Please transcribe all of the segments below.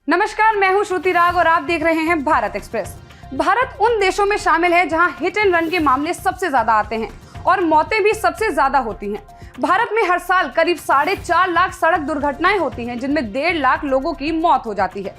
नमस्कार, मैं हूं श्रुति राग और आप देख रहे हैं भारत एक्सप्रेस। भारत उन देशों में शामिल है जहां हिट एंड रन के मामले सबसे ज्यादा आते हैं और मौतें भी सबसे ज्यादा होती हैं। भारत में हर साल करीब 4.5 लाख सड़क दुर्घटनाएं होती हैं, जिनमें 1.5 लाख लोगों की मौत हो जाती है।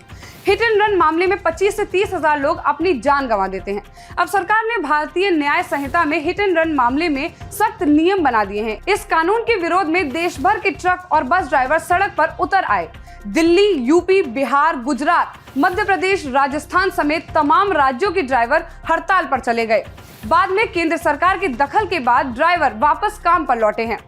हिट एंड रन मामले में 25 से 30 हजार लोग अपनी जान गंवा देते हैं। अब सरकार ने भारतीय न्याय संहिता में हिट एंड रन मामले में सख्त नियम बना दिए हैं। इस कानून के विरोध में देश भर के ट्रक और बस ड्राइवर सड़क पर उतर आए। दिल्ली, यूपी, बिहार, गुजरात, मध्य प्रदेश, राजस्थान समेत तमाम राज्यों के ड्राइवर हड़ताल पर चले गए। बाद में केंद्र सरकार के दखल के बाद ड्राइवर वापस काम पर लौटे हैं।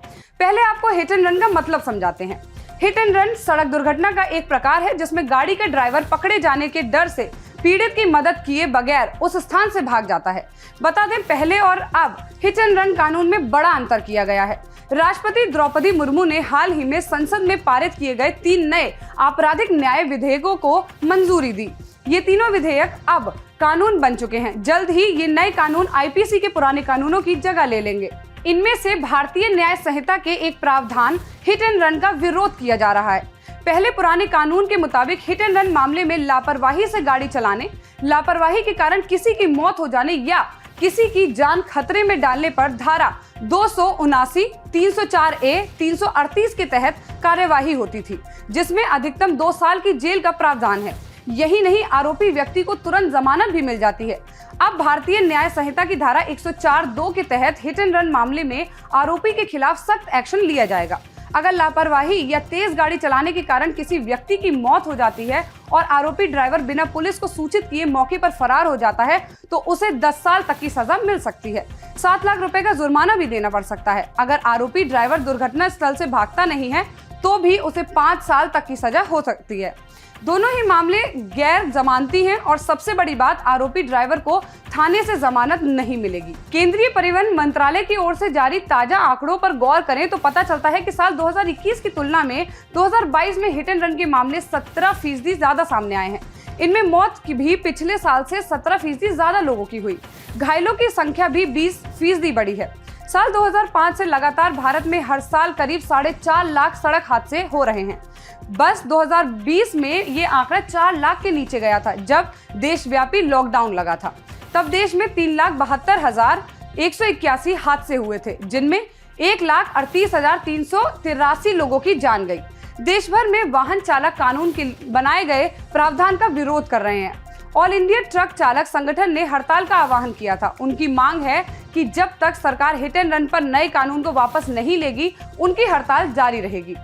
पहले आपको हिट एंड रन का मतलब समझाते हैं। हिट एंड रन सड़क दुर्घटना का एक प्रकार है जिसमें गाड़ी का ड्राइवर पकड़े जाने के डर से पीड़ित की मदद किए बगैर उस स्थान से भाग जाता है। बता दें, पहले और अब हिट एंड रन कानून में बड़ा अंतर किया गया है। राष्ट्रपति द्रौपदी मुर्मू ने हाल ही में संसद में पारित किए गए 3 नए आपराधिक न्याय विधेयकों को मंजूरी दी। ये तीनों विधेयक अब कानून बन चुके हैं। जल्द ही ये नए कानून आईपीसी के पुराने कानूनों की जगह ले लेंगे। इनमें से भारतीय न्याय संहिता के एक प्रावधान हिट एंड रन का विरोध किया जा रहा है। पहले पुराने कानून के मुताबिक हिट एंड रन मामले में लापरवाही से गाड़ी चलाने, लापरवाही के कारण किसी की मौत हो जाने या किसी की जान खतरे में डालने पर धारा 279, 304A, 338 के तहत कार्यवाही होती थी, जिसमें अधिकतम 2 साल की जेल का प्रावधान है। यही नहीं, आरोपी व्यक्ति को तुरंत जमानत भी मिल जाती है। अब भारतीय न्याय संहिता की धारा 104(2) के तहत हिट एंड रन मामले में आरोपी के खिलाफ सख्त एक्शन लिया जाएगा। अगर लापरवाही या तेज गाड़ी चलाने के कारण किसी व्यक्ति की मौत हो जाती है और आरोपी ड्राइवर बिना पुलिस को सूचित किए मौके पर फरार हो जाता है तो उसे 10 साल तक की सजा मिल सकती है। 7 लाख रुपए का जुर्माना भी देना पड़ सकता है। अगर आरोपी ड्राइवर दुर्घटना स्थल से भागता नहीं है तो भी उसे 5 साल तक की सजा हो सकती है। दोनों ही मामले गैर जमानती हैं और सबसे बड़ी बात, आरोपी ड्राइवर को थाने से जमानत नहीं मिलेगी। केंद्रीय परिवहन मंत्रालय की ओर से जारी ताजा आंकड़ों पर गौर करें तो पता चलता है कि साल 2021 की तुलना में 2022 में हिट एंड रन के मामले 17% ज्यादा सामने आए हैं। इनमें मौत की भी पिछले साल से 17% ज्यादा लोगों की हुई। घायलों की संख्या भी 20% बढ़ी है। साल 2005 से लगातार भारत में हर साल करीब 4.5 लाख सड़क हादसे हो रहे हैं। बस 2020 में ये आंकड़ा 4 लाख के नीचे गया था, जब देशव्यापी लॉकडाउन लगा था। तब देश में 3,72,181 हादसे हुए थे, जिनमें 1,38,383 लोगों की जान गई। देश भर में वाहन चालक कानून के बनाए गए प्रावधान का विरोध कर रहे हैं। ऑल इंडिया ट्रक चालक संगठन ने हड़ताल का आह्वान किया था। उनकी मांग है कि जब तक सरकार हिट एंड रन पर नए कानून को वापस नहीं लेगी, उनकी हड़ताल जारी रहेगी।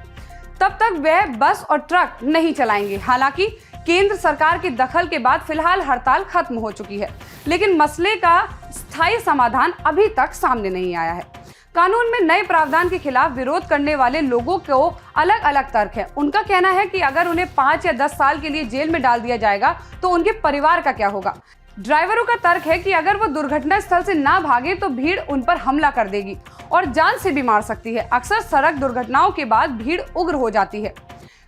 तब तक वह बस और ट्रक नहीं चलाएंगे। हालांकि केंद्र सरकार के दखल के बाद फिलहाल हड़ताल खत्म हो चुकी है, लेकिन मसले का स्थायी समाधान अभी तक सामने नहीं आया है। कानून में नए प्रावधान के खिलाफ विरोध करने वाले लोगों को अलग अलग तर्क है। उनका कहना है कि अगर उन्हें 5 या 10 साल के लिए जेल में डाल दिया जाएगा तो उनके परिवार का क्या होगा। ड्राइवरों का तर्क है कि अगर वो दुर्घटना स्थल से ना भागे तो भीड़ उन पर हमला कर देगी और जान से भी मार सकती है। अक्सर सड़क दुर्घटनाओं के बाद भीड़ उग्र हो जाती है।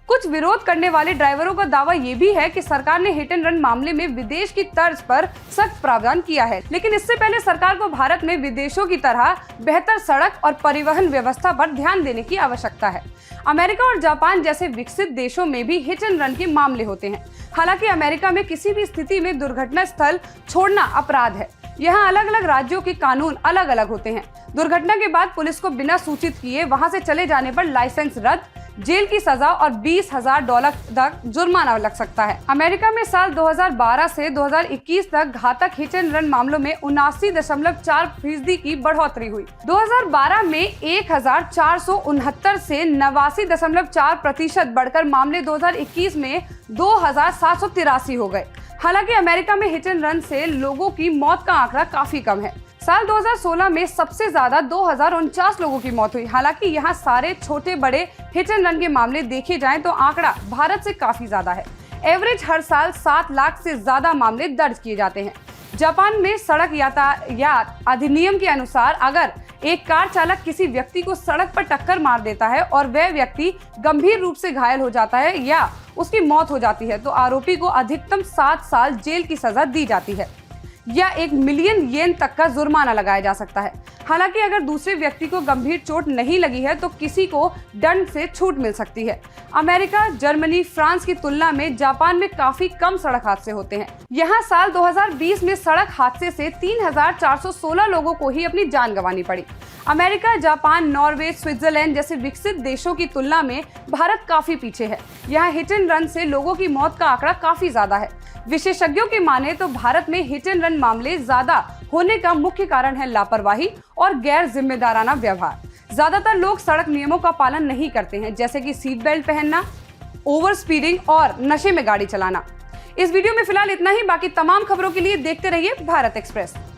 कुछ विरोध करने वाले ड्राइवरों का दावा ये भी है कि सरकार ने हिट एंड रन मामले में विदेश की तर्ज पर सख्त प्रावधान किया है, लेकिन इससे पहले सरकार को भारत में विदेशों की तरह बेहतर सड़क और परिवहन व्यवस्था पर ध्यान देने की आवश्यकता है। अमेरिका और जापान जैसे विकसित देशों में भी हिट एंड रन के मामले होते हैं। हालांकि अमेरिका में किसी भी स्थिति में दुर्घटना स्थल छोड़ना अपराध है। यहाँ अलग अलग राज्यों के कानून अलग अलग होते हैं। दुर्घटना के बाद पुलिस को बिना सूचित किए वहां से चले जाने पर लाइसेंस रद्द, जेल की सजा और $20,000 तक जुर्माना लग सकता है। अमेरिका में साल 2012 से 2021 तक घातक हिट एंड रन मामलों में 79.4% की बढ़ोतरी हुई। 2012 में 1,469 से 89.4% बढ़कर मामले 2021 में 2,783 हो गए। हालांकि अमेरिका में हिट एंड रन से लोगों की मौत का आंकड़ा काफी कम है। साल 2016 में सबसे ज्यादा 2,049 लोगों की मौत हुई। हालांकि यहाँ सारे छोटे बड़े हिट एंड रन के मामले देखे जाएं तो आंकड़ा भारत से काफी ज्यादा है। एवरेज हर साल 7 लाख से ज्यादा मामले दर्ज किए जाते हैं। जापान में सड़क यातायात अधिनियम के अनुसार अगर एक कार चालक किसी व्यक्ति को सड़क पर टक्कर मार देता है और वह व्यक्ति गंभीर रूप से घायल हो जाता है या उसकी मौत हो जाती है तो आरोपी को अधिकतम 7 साल जेल की सजा दी जाती है। या 1 मिलियन येन तक का जुर्माना लगाया जा सकता है। हालांकि अगर दूसरे व्यक्ति को गंभीर चोट नहीं लगी है तो किसी को दंड से छूट मिल सकती है। अमेरिका, जर्मनी, फ्रांस की तुलना में जापान में काफी कम सड़क हादसे होते हैं। यहाँ साल 2020 में सड़क हादसे से 3,416 लोगों को ही अपनी जान गंवानी पड़ी। अमेरिका, जापान, नॉर्वे, स्विट्जरलैंड जैसे विकसित देशों की तुलना में भारत काफी पीछे है। यहाँ हिट एंड रन से लोगों की मौत का आंकड़ा काफी ज्यादा है। विशेषज्ञों की माने तो भारत में हिट एंड रन मामले ज्यादा होने का मुख्य कारण है लापरवाही और गैर जिम्मेदाराना व्यवहार। ज्यादातर लोग सड़क नियमों का पालन नहीं करते हैं, जैसे कि सीट बेल्ट पहनना, ओवर स्पीडिंग और नशे में गाड़ी चलाना। इस वीडियो में फिलहाल इतना ही। बाकी तमाम खबरों के लिए देखते रहिए भारत एक्सप्रेस।